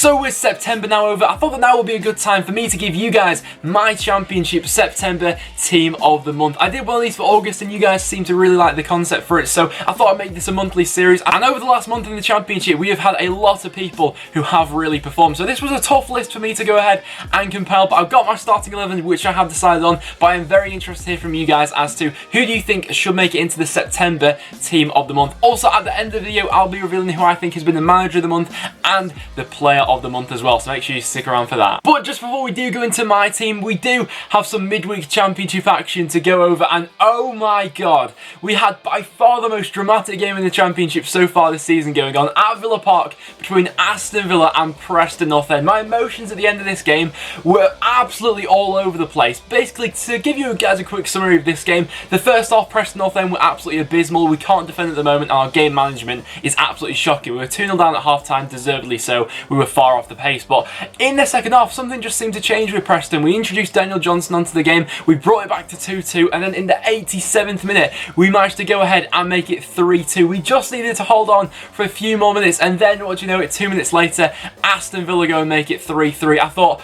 So with September now over, I thought that now would be a good time for me to give you guys my Championship September Team of the Month. I did one of these for August and you guys seem to really like the concept for it, so I thought I'd make this a monthly series. And over the last month in the Championship, we have had a lot of people who have really performed. So this was a tough list for me to go ahead and compile, but I've got my starting 11, which I have decided on, but I am very interested to hear from you guys as to who do you think should make it into the September Team of the Month. Also, at the end of the video, I'll be revealing who I think has been the Manager of the Month and the Player of the Month as well, so make sure you stick around for that. But just before we do go into my team, we do have some midweek championship action to go over, and oh my god, we had by far the most dramatic game in the championship so far this season going on at Villa Park between Aston Villa and Preston North End. My emotions at the end of this game were absolutely all over the place. Basically, to give you guys a quick summary of this game, the first half, Preston North End were absolutely abysmal. We can't defend at the moment, and our game management is absolutely shocking. We were 2-0 down at half-time, deservedly so. We were far off the pace, but in the second half, something just seemed to change with Preston. We introduced Daniel Johnson onto the game, we brought it back to 2-2, and then in the 87th minute, we managed to go ahead and make it 3-2. We just needed to hold on for a few more minutes, and then, what do you know it, 2 minutes later, Aston Villa go and make it 3-3. I thought,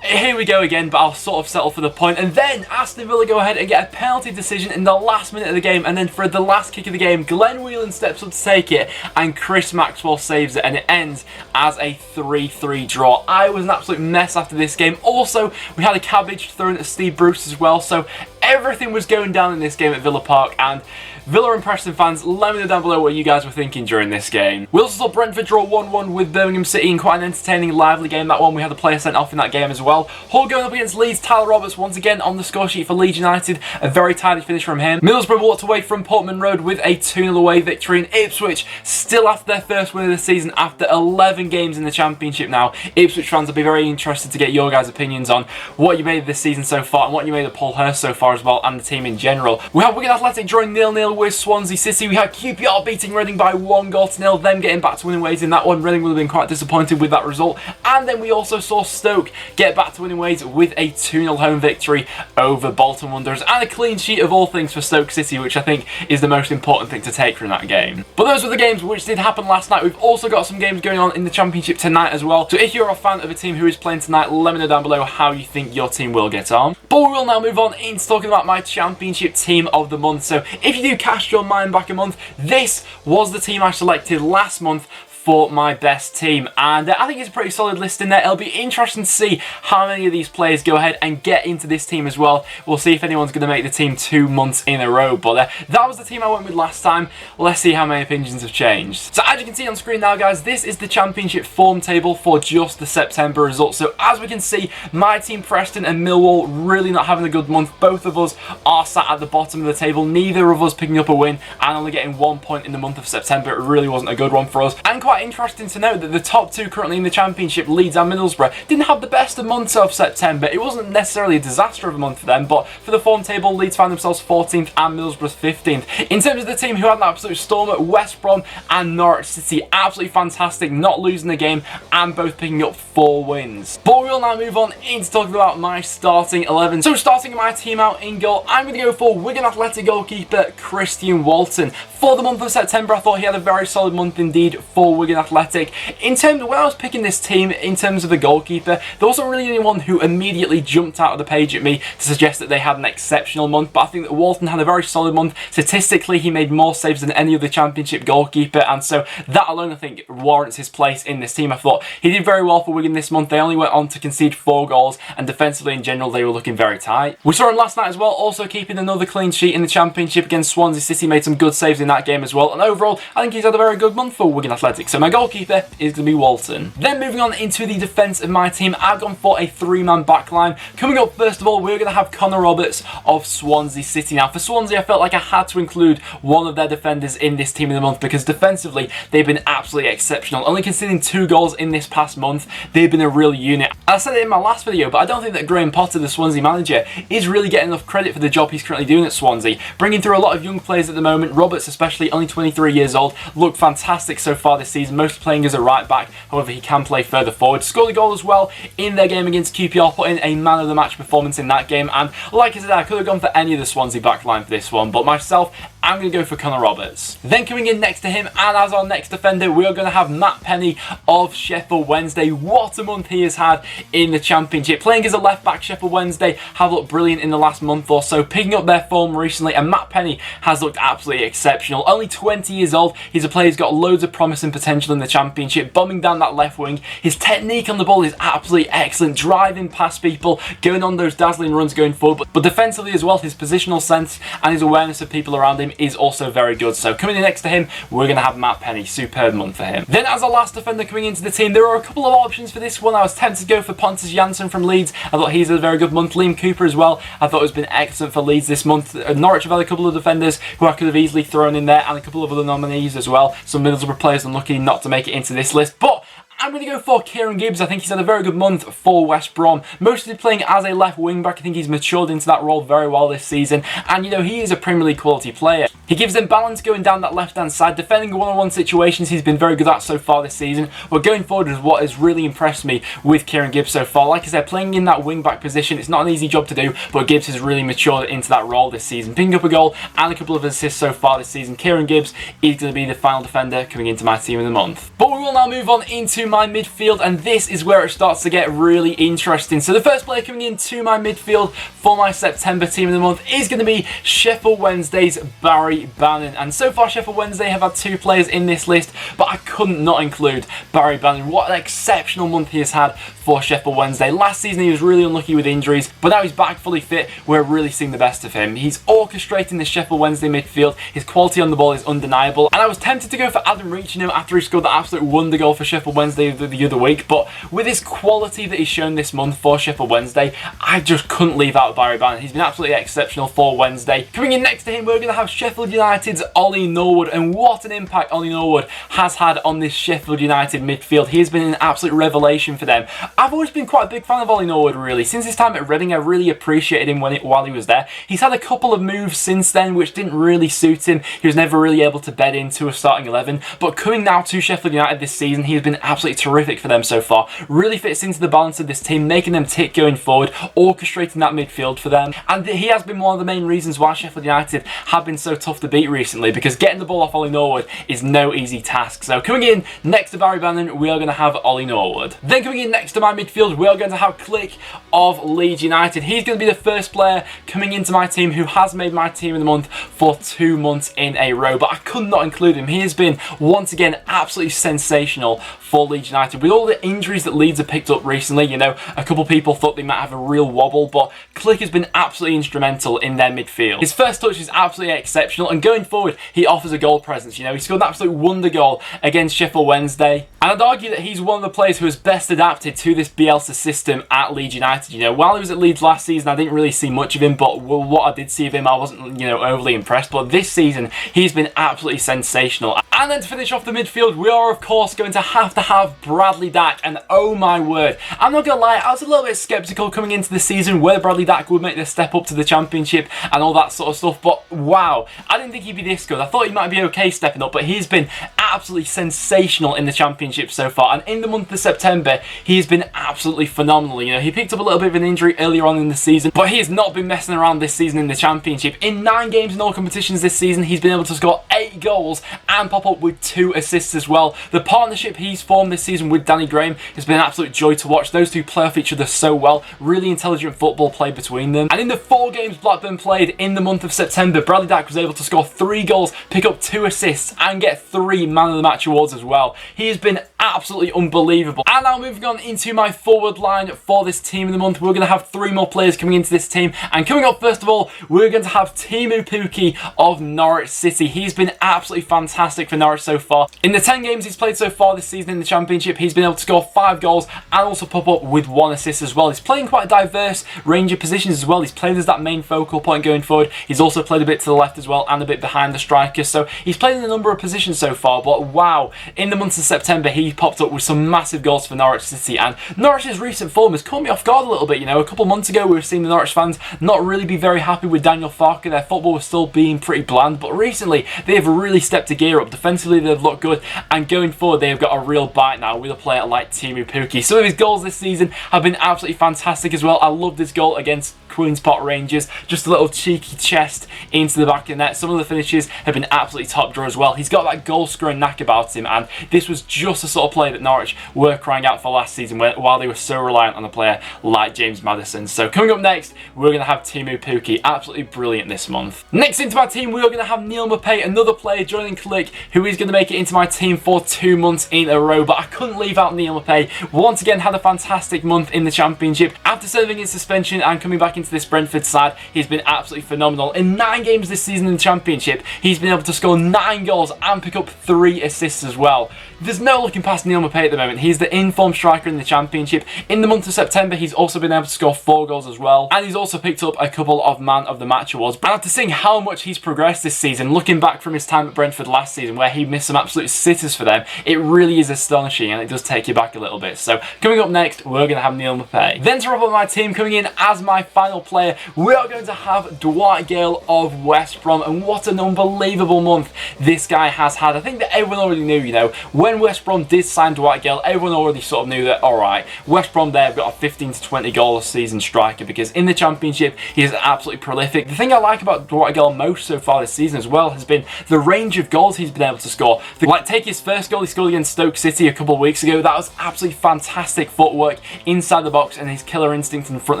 here we go again, but I'll sort of settle for the point. And then Aston Villa go ahead and get a penalty decision in the last minute of the game, and then for the last kick of the game, Glenn Whelan steps up to take it, and Chris Maxwell saves it, and it ends as a 3-3 draw. I was an absolute mess after this game. Also, we had a cabbage thrown at Steve Bruce as well, so everything was going down in this game at Villa Park, and Villa and Preston fans, let me know down below what you guys were thinking during this game. We also saw Brentford draw 1-1 with Birmingham City in quite an entertaining, lively game. That one, we had a player sent off in that game as well. Hull going up against Leeds, Tyler Roberts once again on the score sheet for Leeds United. A very tidy finish from him. Middlesbrough walked away from Portman Road with a 2-0 away victory, and Ipswich still after their first win of the season after 11 games in the Championship now. Ipswich fans will be very interested to get your guys' opinions on what you made of this season so far and what you made of Paul Hurst so far as well, and the team in general. We have Wigan Athletic drawing 0-0 with Swansea City. We had QPR beating Reading by 1-0, them getting back to winning ways in that one. Reading would have been quite disappointed with that result. And then we also saw Stoke get back to winning ways with a 2-0 home victory over Bolton Wanderers, and a clean sheet of all things for Stoke City, which I think is the most important thing to take from that game. But those were the games which did happen last night. We've also got some games going on in the Championship tonight as well. So if you're a fan of a team who is playing tonight, let me know down below how you think your team will get on. But we will now move on into talking about my Championship Team of the Month. So if you do cast your mind back a month, this was the team I selected last month for my best team, and I think it's a pretty solid list in there. It'll be interesting to see how many of these players go ahead and get into this team as well. We'll see if anyone's going to make the team 2 months in a row, but that was the team I went with last time. Let's see how many opinions have changed. So as you can see on screen now, guys, this is the Championship form table for just the September results. So as we can see, my team Preston and Millwall really not having a good month. Both of us are sat at the bottom of the table, neither of us picking up a win and only getting 1 point in the month of September. It really wasn't a good one for us, and quite interesting to note that the top 2 currently in the Championship, Leeds and Middlesbrough, didn't have the best of months of September. It wasn't necessarily a disaster of a month for them, but for the form table, Leeds found themselves 14th and Middlesbrough 15th. In terms of the team who had an absolute storm at West Brom and Norwich City, absolutely fantastic, not losing the game and both picking up 4 wins. But we will now move on into talking about my starting 11. So starting my team out in goal, I'm going to go for Wigan Athletic goalkeeper Christian Walton. For the month of September, I thought he had a very solid month indeed for Wigan Athletic. In terms of when I was picking this team, in terms of the goalkeeper, there wasn't really anyone who immediately jumped out of the page at me to suggest that they had an exceptional month, but I think that Walton had a very solid month. Statistically, he made more saves than any other Championship goalkeeper, and so that alone I think warrants his place in this team. I thought he did very well for Wigan this month. They only went on to concede 4 goals, and defensively in general they were looking very tight. We saw him last night as well, also keeping another clean sheet in the Championship against Swansea City, made some good saves in that game as well, and overall I think he's had a very good month for Wigan Athletic. So my goalkeeper is going to be Walton. Then moving on into the defence of my team, I've gone for a 3-man backline. Coming up, first of all, we're going to have Connor Roberts of Swansea City. Now for Swansea, I felt like I had to include one of their defenders in this team of the month because defensively they've been absolutely exceptional. Only conceding 2 goals in this past month, they've been a real unit. I said it in my last video, but I don't think that Graham Potter, the Swansea manager, is really getting enough credit for the job he's currently doing at Swansea. Bringing through a lot of young players at the moment. Roberts, especially, only 23 years old, looked fantastic so far this season, mostly playing as a right back. However, he can play further forward. Scored a goal as well in their game against QPR, put in a man of the match performance in that game. And like I said, I could have gone for any of the Swansea backline for this one, but myself I'm going to go for Connor Roberts. Then coming in next to him, and as our next defender, we are going to have Matt Penny of Sheffield Wednesday. What a month he has had in the Championship. Playing as a left back, Sheffield Wednesday have looked brilliant in the last month or so, picking up their form recently, and Matt Penny has looked absolutely exceptional. Only 20 years old, he's a player who's got loads of promise and potential in the Championship, bombing down that left wing. His technique on the ball is absolutely excellent, driving past people, going on those dazzling runs going forward, but defensively as well, his positional sense and his awareness of people around him is also very good. So coming in next to him, we're going to have Matt Penny. Superb month for him. Then as our last defender coming into the team, there are a couple of options for this one. I was tempted to go for Pontus Jansson from Leeds. I thought he's a very good month. Liam Cooper as well, I thought has been excellent for Leeds this month. Norwich have had a couple of defenders who I could have easily thrown in there, and a couple of other nominees as well. Some Middlesbrough players unlucky not to make it into this list, but I'm going to go for Kieran Gibbs. I think he's had a very good month for West Brom. Mostly playing as a left wing back. I think he's matured into that role very well this season. And, you know, he is a Premier League quality player. He gives them balance going down that left-hand side. Defending one-on-one situations he's been very good at so far this season. But going forward is what has really impressed me with Kieran Gibbs so far. Like I said, playing in that wing-back position, it's not an easy job to do, but Gibbs has really matured into that role this season. Picking up a goal and a couple of assists so far this season. Kieran Gibbs is going to be the final defender coming into my team of the month. But we will now move on into my midfield, and this is where it starts to get really interesting. So the first player coming into my midfield for my September team of the month is going to be Sheffield Wednesday's Barry Bannan. And so far Sheffield Wednesday have had 2 players in this list, but I couldn't not include Barry Bannan. What an exceptional month he has had for Sheffield Wednesday. Last season he was really unlucky with injuries, but now he's back fully fit. We're really seeing the best of him. He's orchestrating the Sheffield Wednesday midfield. His quality on the ball is undeniable, and I was tempted to go for Adam Reachino after he scored the absolute wonder goal for Sheffield Wednesday the other week, but with his quality that he's shown this month for Sheffield Wednesday, I just couldn't leave out Barry Bannan. He's been absolutely exceptional for Wednesday. Coming in next to him, we're going to have Sheffield United's Ollie Norwood, and what an impact Ollie Norwood has had on this Sheffield United midfield. He has been an absolute revelation for them. I've always been quite a big fan of Ollie Norwood, really. Since his time at Reading, I really appreciated him while he was there. He's had a couple of moves since then which didn't really suit him. He was never really able to bed into a starting 11, but coming now to Sheffield United this season, he has been absolutely terrific for them so far. Really fits into the balance of this team, making them tick going forward, orchestrating that midfield for them. And he has been one of the main reasons why Sheffield United have been so tough to beat recently, because getting the ball off Ollie Norwood is no easy task. So coming in next to Barry Bannan, we are going to have Ollie Norwood. Then coming in next to my midfield, we are going to have Click of Leeds United. He's going to be the first player coming into my team who has made my team of the month for 2 months in a row, but I could not include him. He has been, once again, absolutely sensational for Leeds United. With all the injuries that Leeds have picked up recently, you know, a couple of people thought they might have a real wobble, but Click has been absolutely instrumental in their midfield. His first touch is absolutely exceptional, and going forward, he offers a goal presence. You know, he scored an absolute wonder goal against Sheffield Wednesday, and I'd argue that he's one of the players who has best adapted to this Bielsa system at Leeds United. You know, while he was at Leeds last season, I didn't really see much of him, but what I did see of him, I wasn't, you know, overly impressed. But this season, he's been absolutely sensational. And then to finish off the midfield, we are of course going to have Bradley Dack, and oh my word, I'm not gonna lie, I was a little bit sceptical coming into the season whether Bradley Dack would make the step up to the Championship and all that sort of stuff, but wow, I didn't think he'd be this good. I thought he might be okay stepping up, but he's been absolutely sensational in the Championship so far, and in the month of September, he's been absolutely phenomenal. You know, he picked up a little bit of an injury earlier on in the season, but he has not been messing around this season in the Championship. In 9 games in all competitions this season, he's been able to score 8 goals and pop up with 2 assists as well. The partnership he's formed this season with Danny Graham has been an absolute joy to watch. Those two play off each other so well. Really intelligent football play between them. And in the 4 games Blackburn played in the month of September, Bradley Dack was able to score 3 goals, pick up 2 assists, and get 3 Man of the Match awards as well. He has been absolutely unbelievable. And now moving on into my forward line for this team of the month, we're going to have 3 more players coming into this team. And coming up first of all, we're going to have Teemu Pookie of Norwich City. He's been absolutely fantastic for Norwich so far. In the 10 games he's played so far this season in the Championship, he's been able to score 5 goals and also pop up with 1 assist as well. He's playing quite a diverse range of positions as well. He's played as that main focal point going forward. He's also played a bit to the left as well and a bit behind the striker. So he's played in a number of positions so far, but wow, in the month of September he popped up with some massive goals for Norwich City, and Norwich's recent form has caught me off guard a little bit. You know, a couple of months ago we were seeing the Norwich fans not really be very happy with Daniel Farke. Their football was still being pretty bland, but recently they have really stepped a gear up. Defensively they've looked good, and going forward they have got a real bite now with a player like Teemu Pookie. Some of his goals this season have been absolutely fantastic as well. I loved his goal against Queen's Park Rangers, just a little cheeky chest into the back of the net. Some of the finishes have been absolutely top draw as well. He's got that goal scoring knack about him, and this was just the sort of play that Norwich were crying out for last season while they were so reliant on a player like James Maddison. So coming up next, we're going to have Teemu Pookie, absolutely brilliant this month. Next into my team, we're going to have Neil Maupay, another player joining Click, who is going to make it into my team for 2 months in a row, but I couldn't leave out Neil Maupay. Once again, had a fantastic month in the Championship. After serving his suspension and coming back into this Brentford side, he's been absolutely phenomenal. In 9 games this season in the Championship, he's been able to score 9 goals and pick up 3 assists as well. There's no looking past Neil Maupay at the moment. He's the in-form striker in the Championship. In the month of September, he's also been able to score 4 goals as well, and he's also picked up a couple of Man of the Match awards. But after seeing how much he's progressed this season, looking back from his time at Brentford last season, where he missed some absolute sitters for them, it really is astonishing, and it does take you back a little bit. So coming up next, we're going to have Neil Maupay. Then to wrap up my team, coming in as my final player, we are going to have Dwight Gale of West Brom, and what an unbelievable month this guy has had. I think that everyone already knew, you know, when West Brom did sign Dwight Gale, everyone already sort of knew that, alright, West Brom there have got a 15 to 20 goal a season striker, because in the Championship, he is absolutely prolific. The thing I like about Dwight Gale most so far this season as well has been the range of goals he's been able to score. Like, take his first goal he scored against Stoke City a couple of weeks ago. That was absolutely fantastic footwork inside the box and his killer instinct in front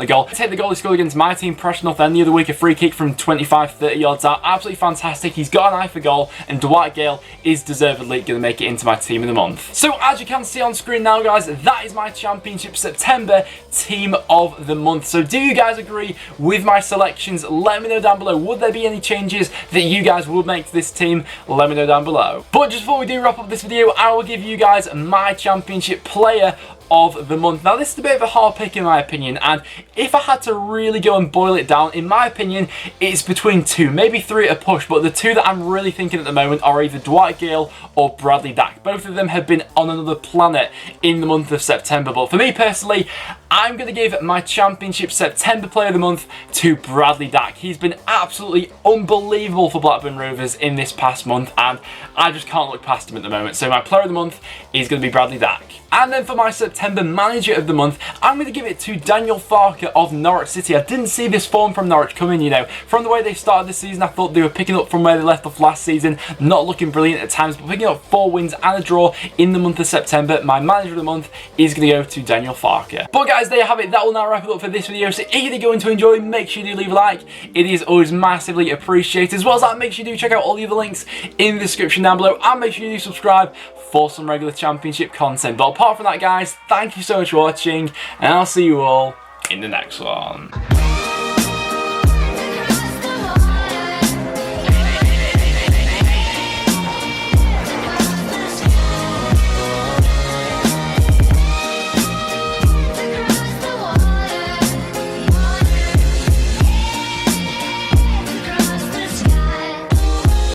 of the goal. Take the goal he scored against my team, Preston, the other week, a free kick from 25-30 yards out. Absolutely fantastic. He's got an eye for goal, and Dwight Gale is deservedly going to make it into my team of the month. So as you can see on screen now, guys, that is my Championship September team of the month. So do you guys agree with my selections? Let me know down below. Would there be any changes that you guys would make to this team? Let me know down below. But just before we do wrap up this video, I will give you guys my Championship player of the month. Now, this is a bit of a hard pick in my opinion, and if I had to really go and boil it down, in my opinion, it's between 2, maybe 3 at a push, but the 2 that I'm really thinking at the moment are either Dwight Gale or Bradley Dack. Both of them have been on another planet in the month of September, but for me personally, I'm going to give my Championship September Player of the Month to Bradley Dack. He's been absolutely unbelievable for Blackburn Rovers in this past month, and I just can't look past him at the moment. So my Player of the Month is going to be Bradley Dack. And then for my September Manager of the Month, I'm going to give it to Daniel Farke of Norwich City. I didn't see this form from Norwich coming, you know. From the way they started this season, I thought they were picking up from where they left off last season. Not looking brilliant at times, but picking up 4 wins and a draw in the month of September. My Manager of the Month is going to go to Daniel Farke. But guys, there you have it. That will now wrap it up for this video. So if you're going to enjoy, make sure you do leave a like. It is always massively appreciated. As well as that, make sure you do check out all the other links in the description down below. And make sure you do subscribe for some regular Championship content. But apart from that, guys, thank you so much for watching, and I'll see you all in the next one.